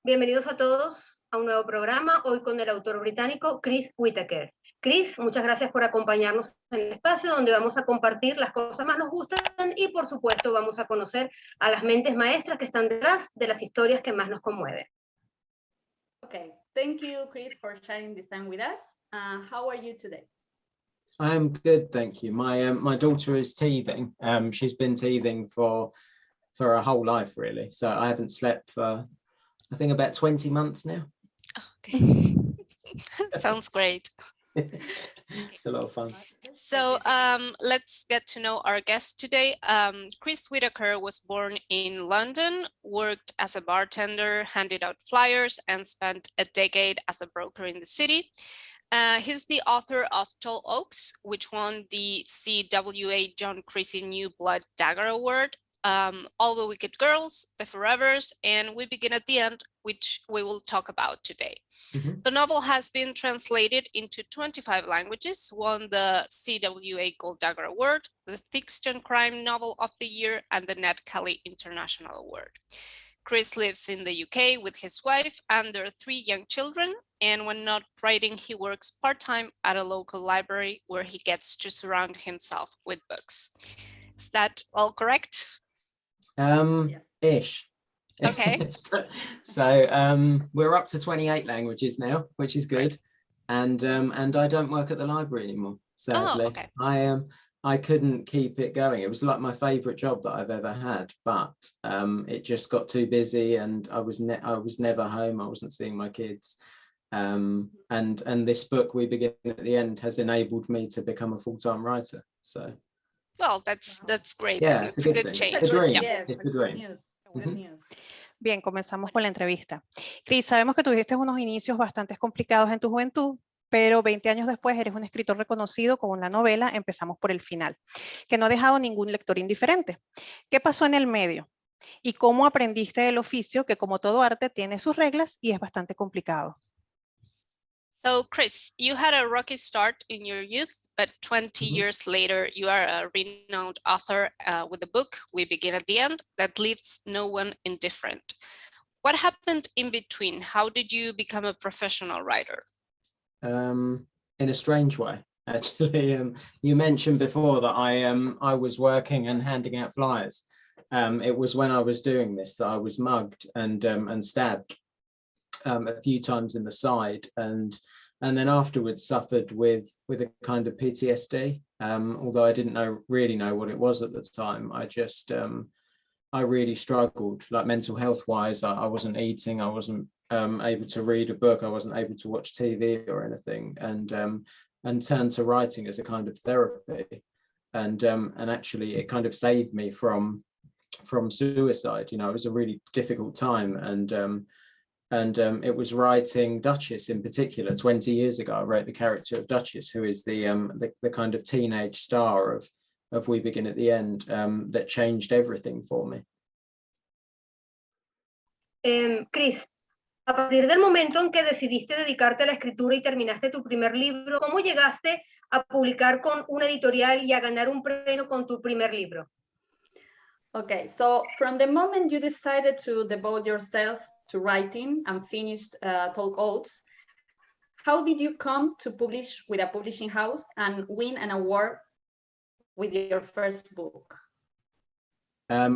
Bienvenidos a todos a un nuevo programa, hoy con el autor británico Chris Whitaker. Chris, muchas gracias por acompañarnos en el espacio donde vamos a compartir las cosas que más nos gustan y por supuesto vamos a conocer a las mentes maestras que están detrás de las historias que más nos conmueven. Okay, thank you, Chris, for sharing this time with us. How are you today? I'm good, thank you. My daughter is teething. She's been teething for her whole life, really. So I haven't slept for, I think, about 20 months now. Okay. Sounds great. It's a lot of fun. So let's get to know our guest today. Chris Whitaker was born in London, worked as a bartender, handed out flyers, and spent a decade as a broker in the city. He's the author of Tall Oaks, which won the CWA John Creasey New Blood Dagger Award, All the Wicked Girls, The Forevers, and We Begin at the End, which we will talk about today. Mm-hmm. The novel has been translated into 25 languages, won the CWA Gold Dagger Award, the Fiction Crime Novel of the Year, and the Ned Kelly International Award. Chris lives in the UK with his wife and their 3 young children, and when not writing, he works part-time at a local library where he gets to surround himself with books. Is that all correct? Ish. Okay. so we're up to 28 languages now, which is good. Right. And I don't work at the library anymore, sadly. Oh, okay. I couldn't keep it going. It was like my favorite job that I've ever had, but it just got too busy, and I was never home. I wasn't seeing my kids. And this book, We Begin at the End, has enabled me to become a full-time writer. So. Well, that's great. Yeah, it's a good change. It's the dream. Yes, it's the dream. News. Bien, comenzamos con la entrevista. Chris, sabemos que tuviste unos inicios bastante complicados en tu juventud, pero 20 años después eres un escritor reconocido con la novela Empezamos por el final, que no ha dejado ningún lector indiferente. ¿Qué pasó en el medio? ¿Y cómo aprendiste el oficio que, como todo arte, tiene sus reglas y es bastante complicado? So, Chris, you had a rocky start in your youth, but 20 years later, you are a renowned author with a book, We Begin at the End, that leaves no one indifferent. What happened in between? How did you become a professional writer? In a strange way, actually. You mentioned before that I was working and handing out flyers. It was when I was doing this that I was mugged and stabbed a few times in the side, and then afterwards suffered with a kind of PTSD. Although I didn't really know what it was at the time, I really struggled, like mental health wise. I wasn't eating, I wasn't able to read a book, I wasn't able to watch TV or anything, and turned to writing as a kind of therapy, and actually it kind of saved me from suicide. You know, it was a really difficult time, and it was writing Duchess in particular. 20 years ago, I wrote the character of Duchess, who is the kind of teenage star of We Begin at the End, that changed everything for me. Chris, a partir del momento en que decidiste dedicarte a la escritura y terminaste tu primer libro, ¿cómo llegaste a publicar con una editorial y a ganar un premio con tu primer libro? Okay, so from the moment you decided to devote yourself to writing and finished Tall Oaks, how did you come to publish with a publishing house and win an award with your first book?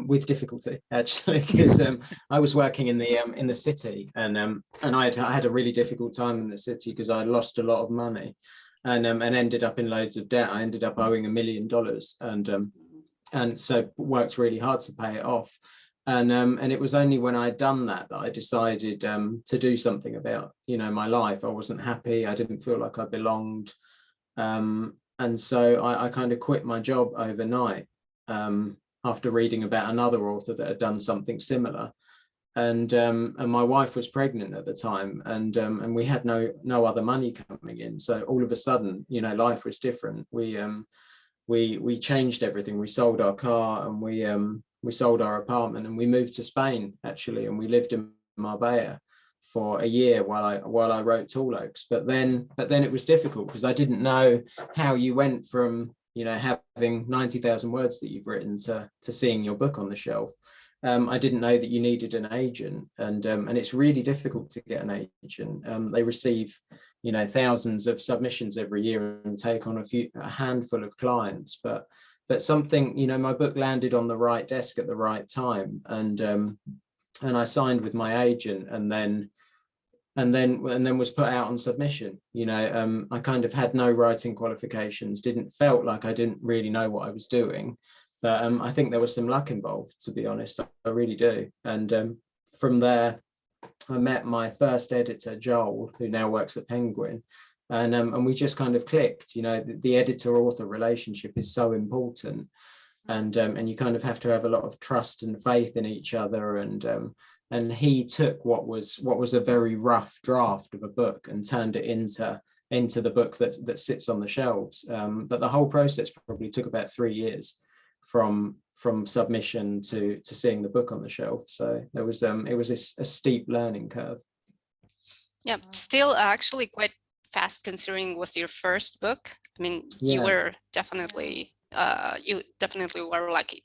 With difficulty, actually, because I was working in the city, and I had a really difficult time in the city because I lost a lot of money, and ended up in loads of debt. I ended up owing $1 million, and so worked really hard to pay it off. And it was only when I'd done that I decided to do something about, my life. I wasn't happy. I didn't feel like I belonged, and so I kind of quit my job overnight. After reading about another author that had done something similar, and my wife was pregnant at the time, and we had no other money coming in. So all of a sudden, life was different. We changed everything. We sold our car, and we sold our apartment, and we moved to Spain, actually, and we lived in Marbella for a year while I wrote Tall Oaks. But then it was difficult because I didn't know how you went from having 90,000 words that you've written to seeing your book on the shelf. I didn't know that you needed an agent, and it's really difficult to get an agent. They receive, you know, thousands of submissions every year and take on a handful of clients. But something, you know, my book landed on the right desk at the right time, and I signed with my agent, and then was put out on submission. You know, I kind of had no writing qualifications, felt like I didn't really know what I was doing. But I think there was some luck involved, to be honest. I really do. And from there, I met my first editor, Joel, who now works at Penguin. And we just kind of clicked. You know, the editor-author relationship is so important. And you kind of have to have a lot of trust and faith in each other. And he took what was a very rough draft of a book and turned it into the book that sits on the shelves. But the whole process probably took about 3 years from submission to seeing the book on the shelf. So it was a steep learning curve. Yeah, still actually quite fast considering it was your first book. I mean, Yeah. you definitely were lucky.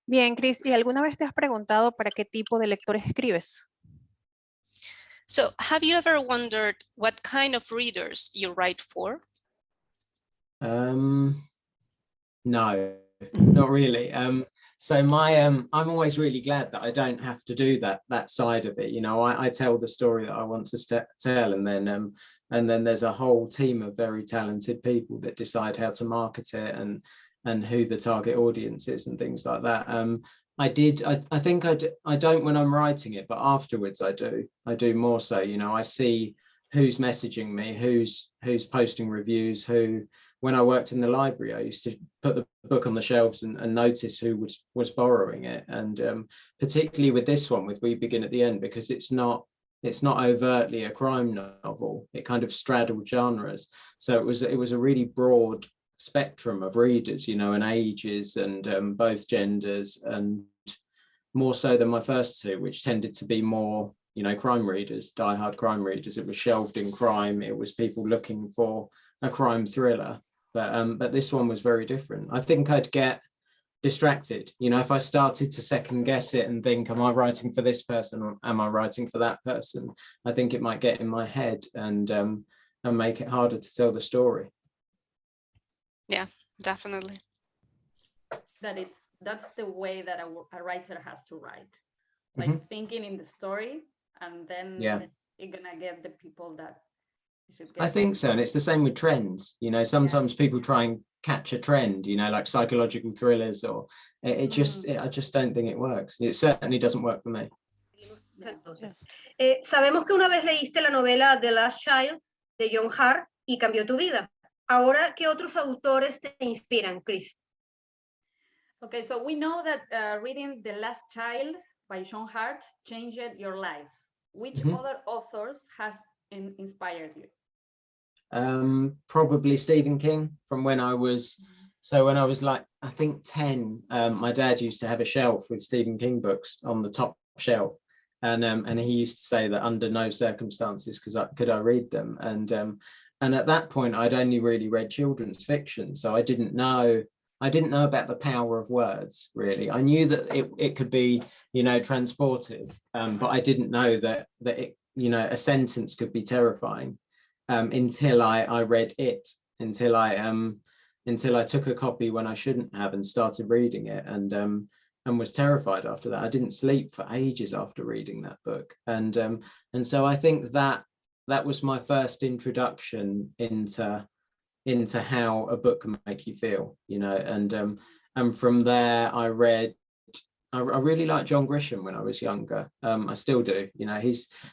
Bien, Chris, ¿y alguna vez te has preguntado para qué tipo de lectores escribes? So have you ever wondered what kind of readers you write for? No, not really. So I'm always really glad that I don't have to do that side of it. You know, I tell the story that I want to tell, and then there's a whole team of very talented people that decide how to market it and who the target audience is and things like that. I think I don't when I'm writing it, but afterwards I do more so. You know, I see who's messaging me, who's posting reviews, when I worked in the library, I used to put the book on the shelves and notice who was borrowing it. And particularly with this one, with We Begin at the End, because it's not overtly a crime novel. It kind of straddled genres. So it was a really broad spectrum of readers, you know, and ages, and both genders, and more so than my first two, which tended to be more, you know, crime readers, diehard crime readers. It was shelved in crime. It was people looking for a crime thriller. But this one was very different. I think I'd get distracted, you know, if I started to second guess it and think, am I writing for this person or am I writing for that person? I think it might get in my head and make it harder to tell the story. Yeah, definitely. That's the way that a writer has to write, like thinking in the story, and then you're gonna get the people that you should get. I think so, and it's the same with trends. You know, sometimes people try and catch a trend, you know, like psychological thrillers, or I just don't think it works. It certainly doesn't work for me. Entonces, sabemos que una vez leíste la novela The Last Child de John Hart y cambió tu vida. Ahora, ¿qué otros autores te inspiran, Chris? Okay, so we know that reading The Last Child by John Hart changed your life. Which other authors has inspired you? Probably Stephen King. From when I was like, I think 10, my dad used to have a shelf with Stephen King books on the top shelf, and he used to say that under no circumstances could I read them, and at that point I'd only really read children's fiction, so I didn't know about the power of words, really. I knew that it could be, you know, transportive, but I didn't know that it, you know, a sentence could be terrifying until I read it, until I took a copy when I shouldn't have and started reading it, and was terrified after that. I didn't sleep for ages after reading that book, and so I think that was my first introduction into how a book can make you feel, you know, and from there I really liked John Grisham when I was younger. I still do, you know,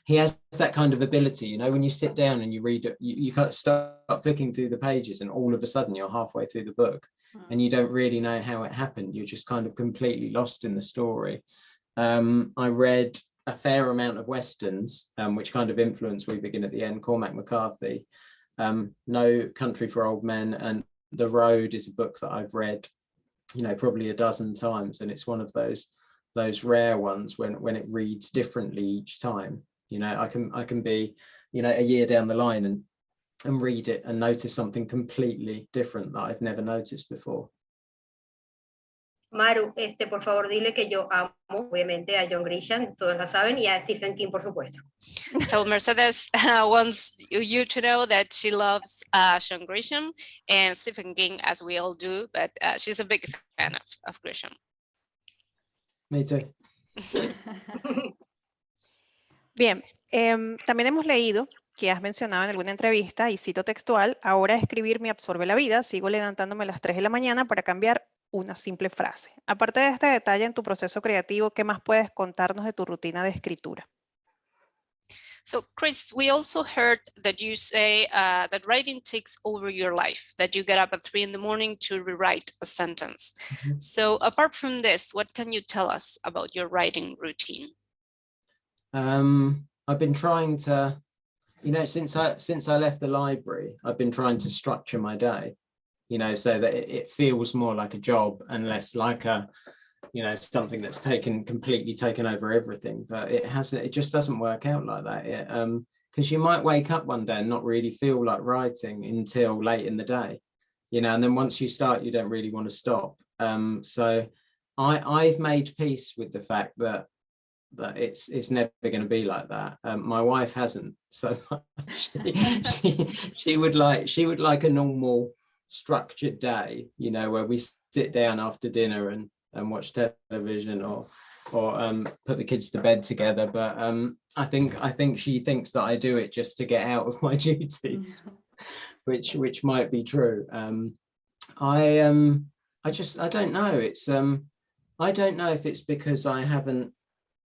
he has that kind of ability, you know, when you sit down and you read it, you kind of start flicking through the pages and all of a sudden you're halfway through the book and you don't really know how it happened. You're just kind of completely lost in the story. I read a fair amount of Westerns, which kind of influenced We Begin at the End, Cormac McCarthy. No Country for Old Men and The Road is a book that I've read, you know, probably a dozen times, and it's one of those rare ones when it reads differently each time. You know, I can be, you know, a year down the line and read it and notice something completely different that I've never noticed before. Maru, por favor, dile que yo amo, obviamente, a John Grisham, todos lo saben, y a Stephen King, por supuesto. So Mercedes wants you to know that she loves John Grisham and Stephen King, as we all do, but she's a big fan of Grisham. Me too. Bien, también hemos leído que has mencionado en alguna entrevista, y cito textual: ahora escribir me absorbe la vida, sigo levantándome a las 3 de la mañana para cambiar una simple frase. Aparte de este detalle en tu proceso creativo, ¿qué más puedes contarnos de tu rutina de escritura? So Chris, we also heard that you say that writing takes over your life, that you get up at 3 in the morning to rewrite a sentence. Mm-hmm. So apart from this, what can you tell us about your writing routine? I've been trying to, since I left the library, I've been trying to structure my day, so that it feels more like a job and less like a, something that's completely taken over everything. But it just doesn't work out like that. Because you might wake up one day and not really feel like writing until late in the day, and then once you start, you don't really want to stop. So I've made peace with the fact that it's never going to be like that. My wife hasn't so much. she would like a normal structured day, where we sit down after dinner and watch television or put the kids to bed together. But I think she thinks that I do it just to get out of my duties, which might be true. I don't know. It's I don't know if it's because I haven't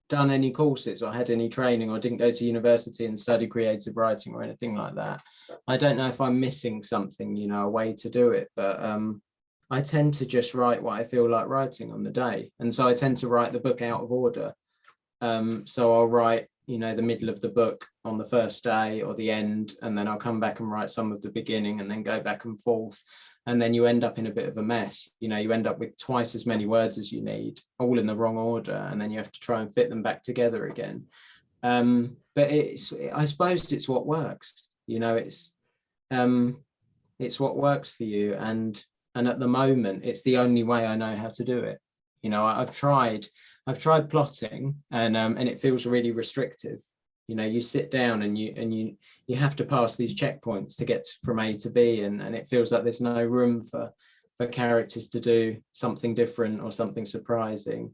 done any courses or had any training or didn't go to university and study creative writing or anything like that. I don't know if I'm missing something, a way to do it, but I tend to just write what I feel like writing on the day. And so I tend to write the book out of order. So I'll write, the middle of the book on the first day or the end, and then I'll come back and write some of the beginning and then go back and forth. And then you end up in a bit of a mess. You end up with twice as many words as you need, all in the wrong order, and then you have to try and fit them back together again. But I suppose it's what works. It's what works for you, and at the moment, it's the only way I know how to do it. I've tried plotting, and it feels really restrictive. You sit down and you have to pass these checkpoints to get from A to B, and it feels like there's no room for characters to do something different or something surprising.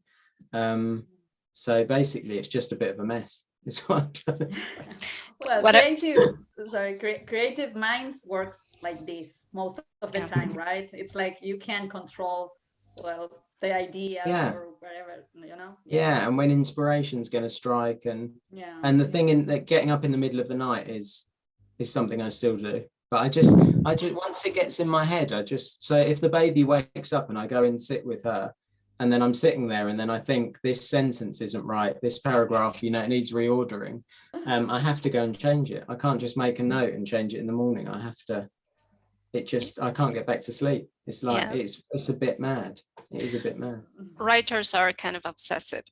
So basically, it's just a bit of a mess. It's what I'm trying to say. Well, creative minds works like this most of the time, right? It's like you can control, the idea or whatever, Yeah, and when inspiration's going to strike, and the thing in that getting up in the middle of the night is something I still do. But I just once it gets in my head, so if the baby wakes up and I go and sit with her, and then I'm sitting there, and then I think this sentence isn't right, this paragraph, it needs reordering. I have to go and change it. I can't just make a note and change it in the morning. I have to. I can't get back to sleep. It's like it's a bit mad. It is a bit mad. Writers are kind of obsessive.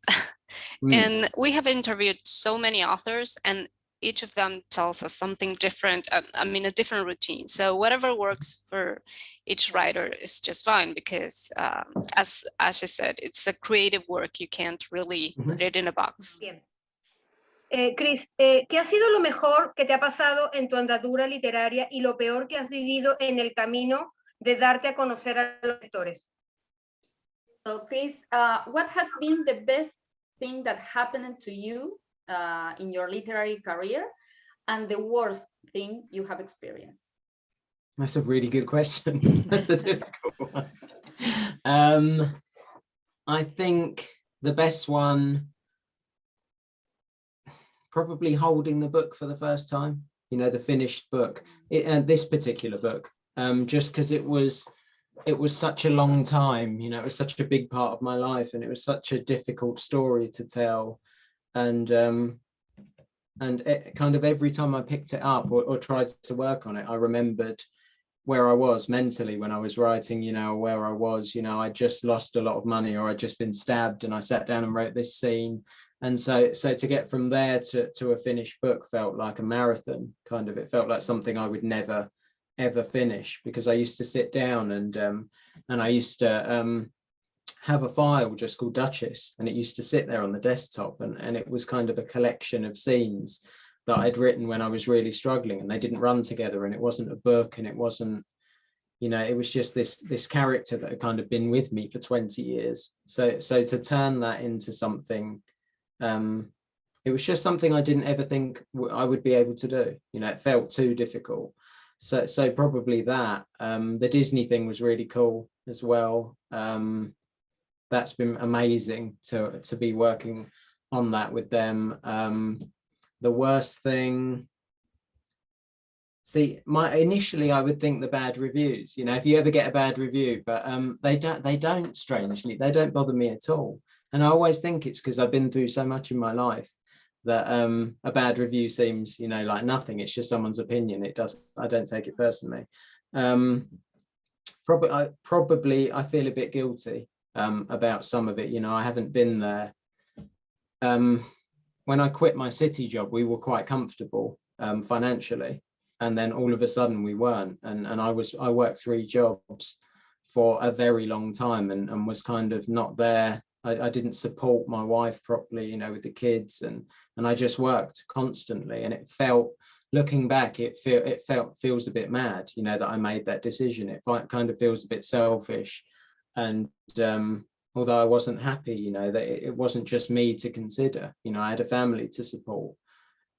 And we have interviewed so many authors, and each of them tells us something different. A different routine. So whatever works for each writer is just fine, because as Ashley said, it's a creative work. You can't really put it in a box. Bien. Chris, ¿qué ha sido lo mejor que te ha pasado en tu andadura literaria y lo peor que has vivido en el camino de darte a conocer a los lectores? So Chris, what has been the best thing that happened to you in your literary career, and the worst thing you have experienced? That's a really good question. That's a difficult one. I think the best one, probably holding the book for the first time, the finished book, this particular book, just because it was such a long time, it was such a big part of my life, and it was such a difficult story to tell. And it kind of every time I picked it up or tried to work on it, I remembered where I was mentally when I was writing, where I was, I just lost a lot of money, or I'd just been stabbed, and I sat down and wrote this scene. And so to get from there to a finished book felt like a marathon, kind of. It felt like something I would never, ever finish, because I used to sit down and I used to have a file just called Duchess, and it used to sit there on the desktop, and it was kind of a collection of scenes that I'd written when I was really struggling, and they didn't run together, and it wasn't a book, and it wasn't, you know, it was just this character that had kind of been with me for 20 years. So to turn that into something, it was just something I didn't ever think I would be able to do. You know, it felt too difficult. So probably that. The Disney thing was really cool as well. That's been amazing to be working on that with them. The worst thing, see, initially I would think the bad reviews, you know, if you ever get a bad review, but they don't, strangely, they don't bother me at all. And I always think it's because I've been through so much in my life that a bad review seems, you know, like nothing. It's just someone's opinion. I don't take it personally. Probably I feel a bit guilty about some of it. You know, I haven't been there. When I quit my city job, we were quite comfortable financially, and then all of a sudden we weren't. And I worked 3 jobs for a very long time, and was kind of not there. I didn't support my wife properly, you know, with the kids, and I just worked constantly, and it felt, looking back, it feels a bit mad, you know, that I made that decision. It kind of feels a bit selfish, and although I wasn't happy, you know, that it wasn't just me to consider, you know, I had a family to support,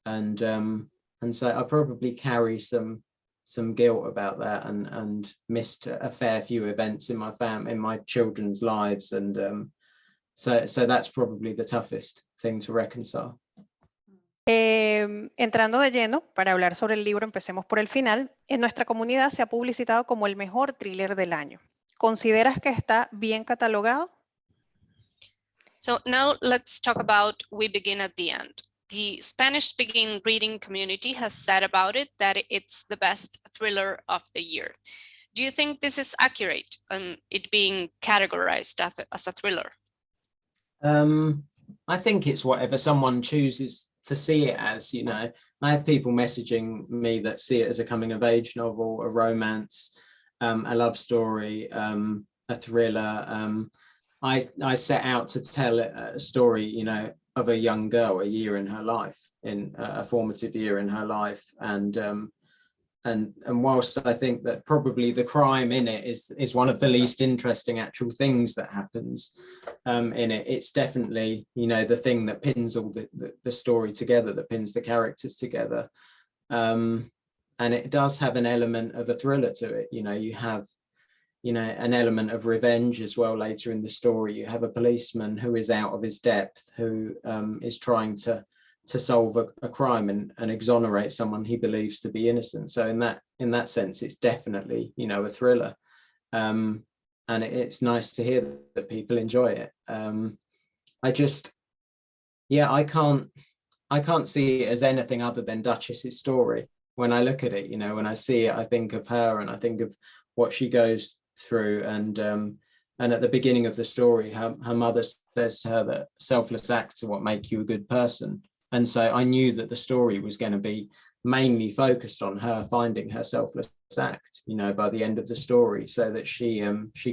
and so I probably carry some guilt about that, and missed a fair few events in my children's lives, and so that's probably the toughest thing to reconcile. Entrando de lleno para hablar sobre el libro Empecemos por el final, en nuestra comunidad se ha publicitado como el mejor thriller del año. ¿Consideras que está bien catalogado? So now let's talk about We Begin at the End. The Spanish-speaking reading community has said about it that it's the best thriller of the year. Do you think this is accurate, it being categorized as a thriller? I think it's whatever someone chooses to see it as, you know. I have people messaging me that see it as a coming-of-age novel, a romance, a love story, a thriller. I set out to tell a story, you know, of a young girl, a year in her life, in a formative year in her life, and whilst I think that probably the crime in it is one of the least interesting actual things that happens in it, it's definitely, you know, the thing that pins all the story together, that pins the characters together, and it does have an element of a thriller to it. You know, you have, you know, an element of revenge as well later in the story. You have a policeman who is out of his depth, who is trying to solve a crime and exonerate someone he believes to be innocent. So in that sense, it's definitely, you know, a thriller, and it's nice to hear that people enjoy it. I can't see it as anything other than Duchess's story. When I look at it, you know, when I see it, I think of her, and I think of what she goes through, and at the beginning of the story, her mother says to her that selfless acts are what make you a good person. And so I knew that the story was going to be mainly focused on her finding her selfless act, you know, by the end of the story, so that she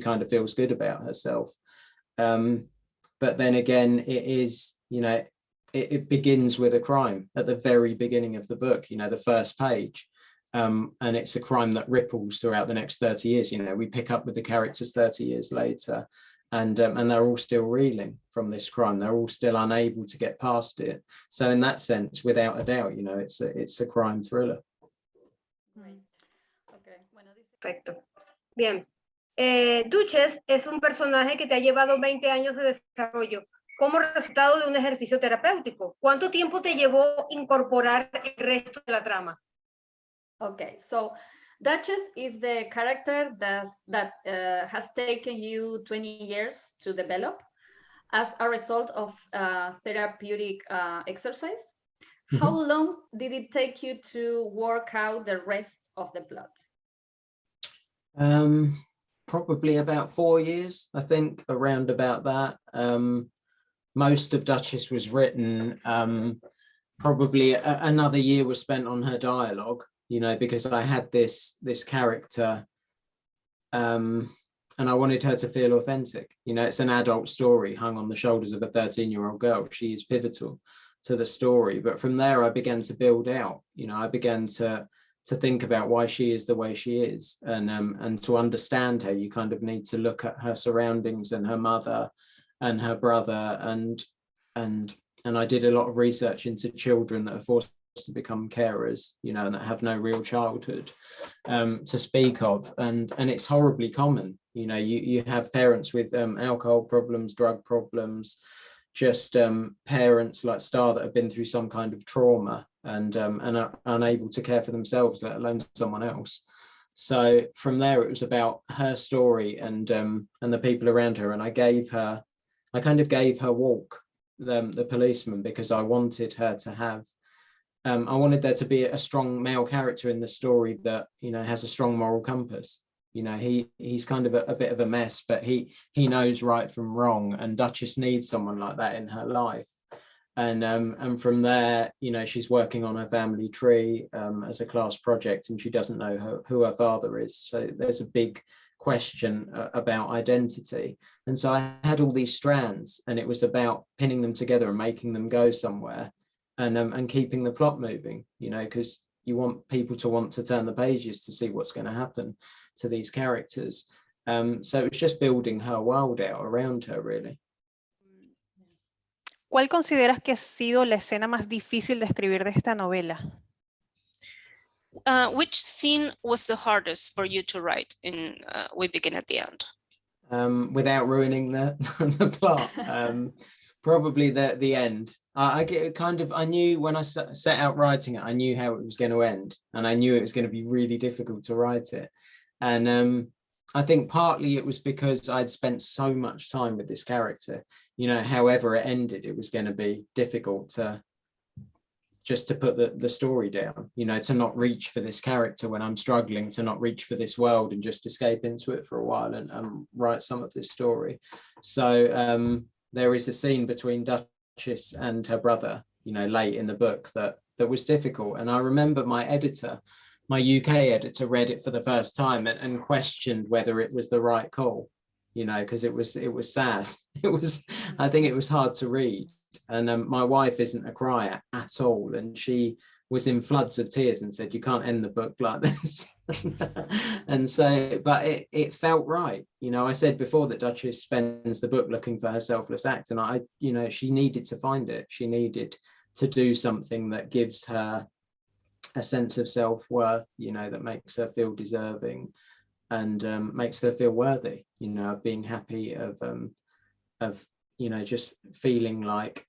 kind of feels good about herself. But then again, it is, you know, it begins with a crime at the very beginning of the book, you know, the first page. And it's a crime that ripples throughout the next 30 years. You know, we pick up with the characters 30 years later, and they're all still reeling from this crime. They're all still unable to get past it. So in that sense, without a doubt, you know, it's a crime thriller. Perfecto. Bien. Duchess es un personaje que te ha llevado 20 años de desarrollo como resultado de un ejercicio terapéutico. ¿Cuánto tiempo te llevó incorporar el resto de la trama? Okay, so Duchess is the character that has taken you 20 years to develop as a result of therapeutic exercise. Mm-hmm. How long did it take you to work out the rest of the plot? Probably about 4 years, I think, around about that. Most of Duchess was written, probably another year was spent on her dialogue, you know, because I had this character, I wanted her to feel authentic. You know, it's an adult story hung on the shoulders of a 13-year-old girl. She is pivotal to the story. But from there, I began to build out. You know, I began to think about why she is the way she is, and to understand her, you kind of need to look at her surroundings and her mother and her brother, and I did a lot of research into children that are forced to become carers, you know, and that have no real childhood to speak of, and it's horribly common. You know, you have parents with alcohol problems, drug problems, just parents like Star that have been through some kind of trauma and are unable to care for themselves, let alone someone else. So from there, it was about her story and the people around her, and I kind of gave her Walk, the policeman, because I wanted her to have I wanted there to be a strong male character in the story that, you know, has a strong moral compass. You know, he's kind of a bit of a mess, but he knows right from wrong, and Duchess needs someone like that in her life. And from there, you know, she's working on her family tree as a class project, and she doesn't know who her father is. So there's a big question about identity. And so I had all these strands, and it was about pinning them together and making them go somewhere, and keeping the plot moving, you know, because you want people to want to turn the pages to see what's going to happen to these characters. So it was just building her world out around her, really. ¿Cuál consideras que ha sido la escena más difícil de escribir de esta novela? Which scene was the hardest for you to write in We Begin at the End? Without ruining the plot, probably the end. I knew when I set out writing it, I knew how it was going to end, and I knew it was going to be really difficult to write it. And I think partly it was because I'd spent so much time with this character. You know, however it ended, it was going to be difficult to put the story down, you know, to not reach for this character when I'm struggling, to not reach for this world and just escape into it for a while and write some of this story. So there is a scene between Duchess and her brother, you know, late in the book that was difficult. And I remember my editor, my UK editor, read it for the first time and questioned whether it was the right call, you know, because it was sad. I think it was hard to read. And my wife isn't a crier at all, and she was in floods of tears and said, "You can't end the book like this." And so, but it felt right. You know, I said before that Duchess spends the book looking for her selfless act, and you know, she needed to find it. She needed to do something that gives her a sense of self-worth, you know, that makes her feel deserving and makes her feel worthy, you know, of being happy, of you know, just feeling like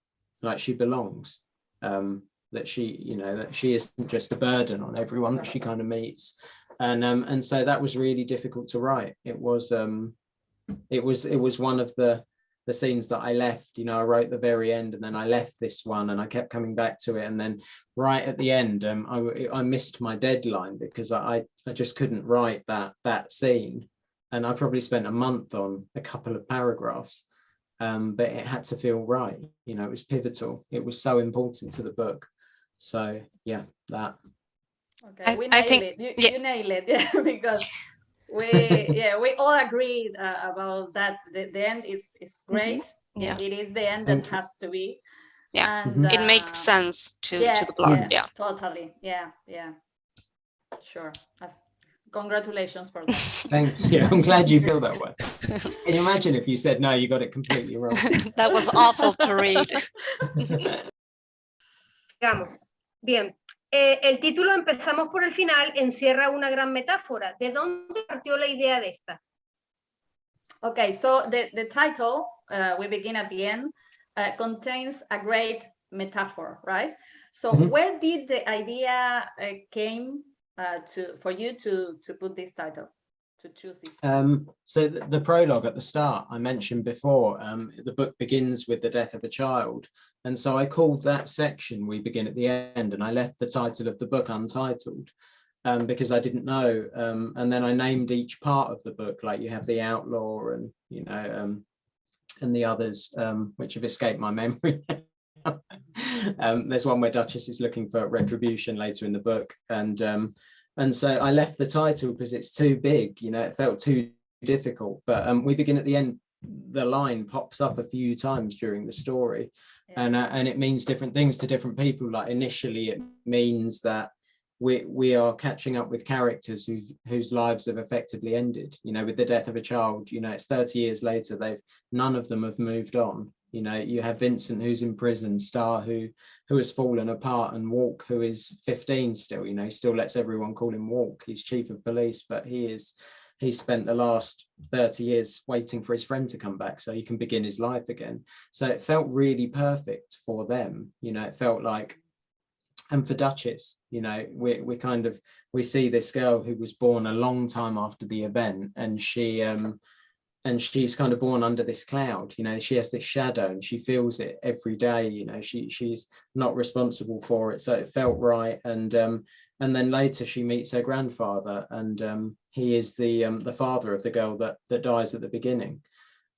she belongs, that she, you know, that she isn't just a burden on everyone that she kind of meets. And so that was really difficult to write. It was one of the scenes that I left. You know, I wrote the very end, and then I left this one, and I kept coming back to it, and then right at the end, I missed my deadline because I just couldn't write that scene, and I probably spent a month on a couple of paragraphs. But it had to feel right. You know, it was pivotal. It was so important to the book. So yeah, that. Okay, we nailed it. You nailed it, yeah, because we all agreed about that. The end is great. Yeah, it is the end that has to be. Yeah, and it makes sense to the plot. Yeah, totally. Yeah, sure. Congratulations for that. Thank you. I'm glad you feel that way. Can you imagine if you said, no, you got it completely wrong? That was awful to read. Digamos. Bien. El título Empezamos por el final encierra una gran metáfora. ¿De dónde partió la idea de esta? Okay, so the title, We Begin at the End, contains a great metaphor, right? So where did the idea came for you to put this title, to choose this? So the prologue at the start, I mentioned before, the book begins with the death of a child. And so I called that section We Begin at the End, and I left the title of the book untitled because I didn't know. And then I named each part of the book, like you have the outlaw and, you know, and the others, which have escaped my memory. There's one where Duchess is looking for retribution later in the book, and so I left the title because it's too big, you know, it felt too difficult, but we begin at the end. The line pops up a few times during the story, and it means different things to different people. Like initially it means that we are catching up with characters whose lives have effectively ended, you know, with the death of a child. You know, it's 30 years later, none of them have moved on. You know, you have Vincent, who's in prison, Star, who has fallen apart, and Walk, who is 15 still. You know, he still lets everyone call him Walk. He's chief of police, but he spent the last 30 years waiting for his friend to come back so he can begin his life again. So it felt really perfect for them. You know, it felt like, and for Duchess, you know, we see this girl who was born a long time after the event, and she's kind of born under this cloud. You know, she has this shadow and she feels it every day. You know, she's not responsible for it, so it felt right. And then later she meets her grandfather, and he is the father of the girl that dies at the beginning.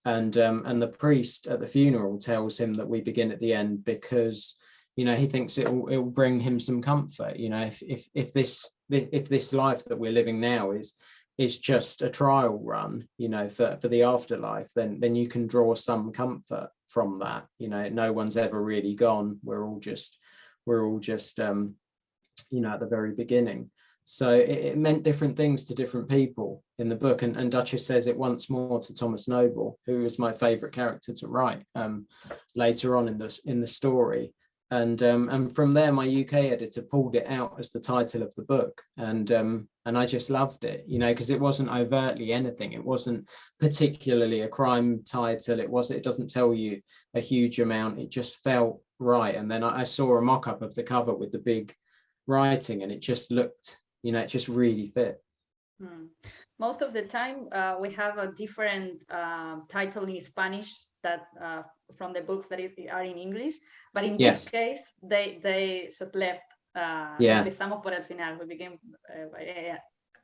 And the priest at the funeral tells him that we begin at the end because, you know, he thinks it will bring him some comfort. You know, if this life that we're living now is just a trial run, you know, for the afterlife, then you can draw some comfort from that. You know, no one's ever really gone. We're all just you know, at the very beginning. So it meant different things to different people in the book, and Duchess says it once more to Thomas Noble, who was my favorite character to write later on in the story. And from there, my UK editor pulled it out as the title of the book, and I just loved it, you know, because it wasn't overtly anything. It wasn't particularly a crime title. It doesn't tell you a huge amount. It just felt right. And then I saw a mock-up of the cover with the big writing, and it just looked, you know, it just really fit. Most of the time, we have a different title in Spanish that from the books that are in English, but in this case, they just left Empezamos por el final. We begin,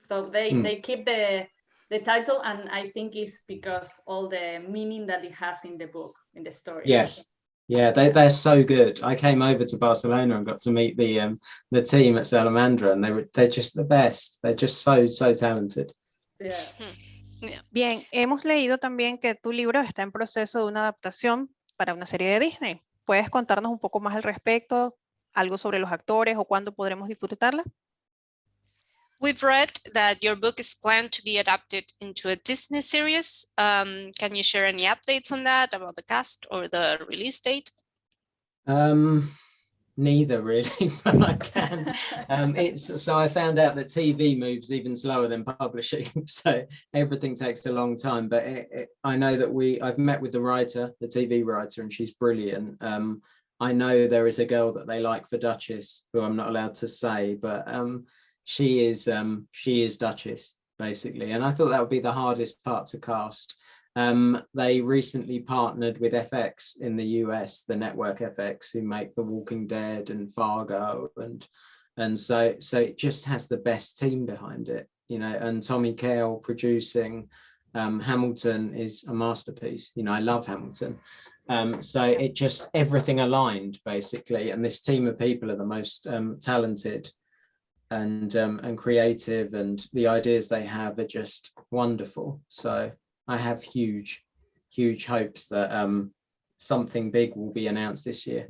so they keep the title, and I think it's because all the meaning that it has in the book, in the story. Yes. Yeah, they're so good. I came over to Barcelona and got to meet the team at Salamandra, and they're just the best. They're just so talented. Yeah. Bien, hemos leído también que tu libro está en proceso de una adaptación para una serie de Disney. ¿Puedes contarnos un poco más al respecto? ¿Algo sobre los actores o cuándo podremos disfrutarla? We've read that your book is planned to be adapted into a Disney series. Can you share any updates on that, about the cast or the release date? Neither really, but I can. So I found out that TV moves even slower than publishing, so everything takes a long time. But I know that I've met with the writer, the TV writer, and she's brilliant. I know there is a girl that they like for Duchess, who I'm not allowed to say, but she is Duchess basically, and I thought that would be the hardest part to cast. They recently partnered with FX in the US, the network FX, who make The Walking Dead and Fargo, and so it just has the best team behind it, you know. And Tommy Kail producing. Hamilton is a masterpiece. You know, I love Hamilton. So it just, everything aligned basically, and this team of people are the most talented and creative, and the ideas they have are just wonderful. So I have huge hopes that something big will be announced this year.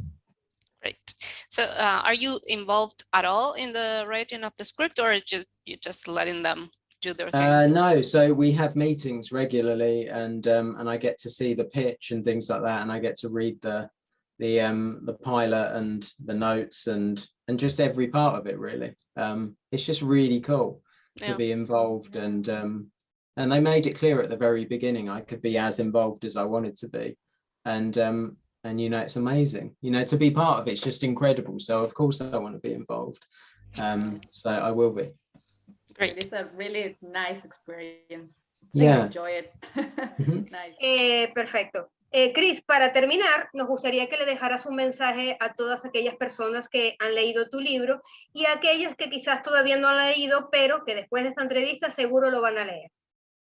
Great. So are you involved at all in the writing of the script, or you just letting them do their thing? No, so we have meetings regularly, and I get to see the pitch and things like that, and I get to read the pilot and the notes and just every part of it really. It's just really cool to be involved, and they made it clear at the very beginning I could be as involved as I wanted to be, and you know, it's amazing, you know, to be part of it's just incredible. So of course I want to be involved, so I will be. Great. It's a really nice experience. Yeah. I enjoy it. Nice. Perfecto. Chris, para terminar, nos gustaría que le dejaras un mensaje a todas aquellas personas que han leído tu libro y a aquellas que quizás todavía no han leído, pero que después de esta entrevista seguro lo van a leer.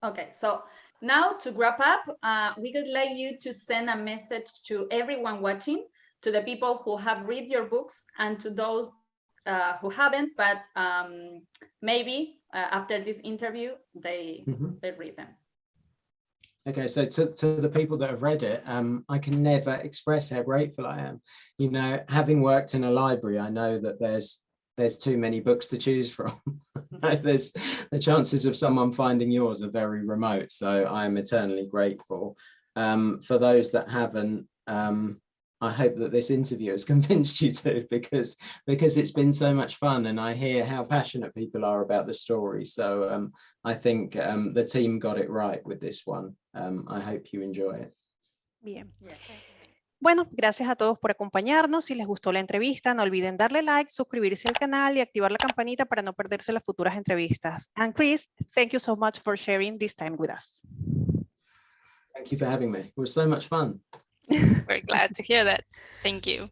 Okay, so now to wrap up, we would like you to send a message to everyone watching, to the people who have read your books, and to those who haven't, but maybe after this interview, they read them. Okay, so to the people that have read it, I can never express how grateful I am. You know, having worked in a library, I know that there's too many books to choose from. There's the chances of someone finding yours are very remote. So I'm eternally grateful. For those that haven't, I hope that this interview has convinced you to, because it's been so much fun, and I hear how passionate people are about the story. So I think the team got it right with this one. I hope you enjoy it. Bien. Bueno, gracias a todos por acompañarnos. Si les gustó la entrevista, no olviden darle like, suscribirse al canal y activar la campanita para no perderse las futuras entrevistas. And Chris, thank you so much for sharing this time with us. Thank you for having me. It was so much fun. We're glad to hear that. Thank you.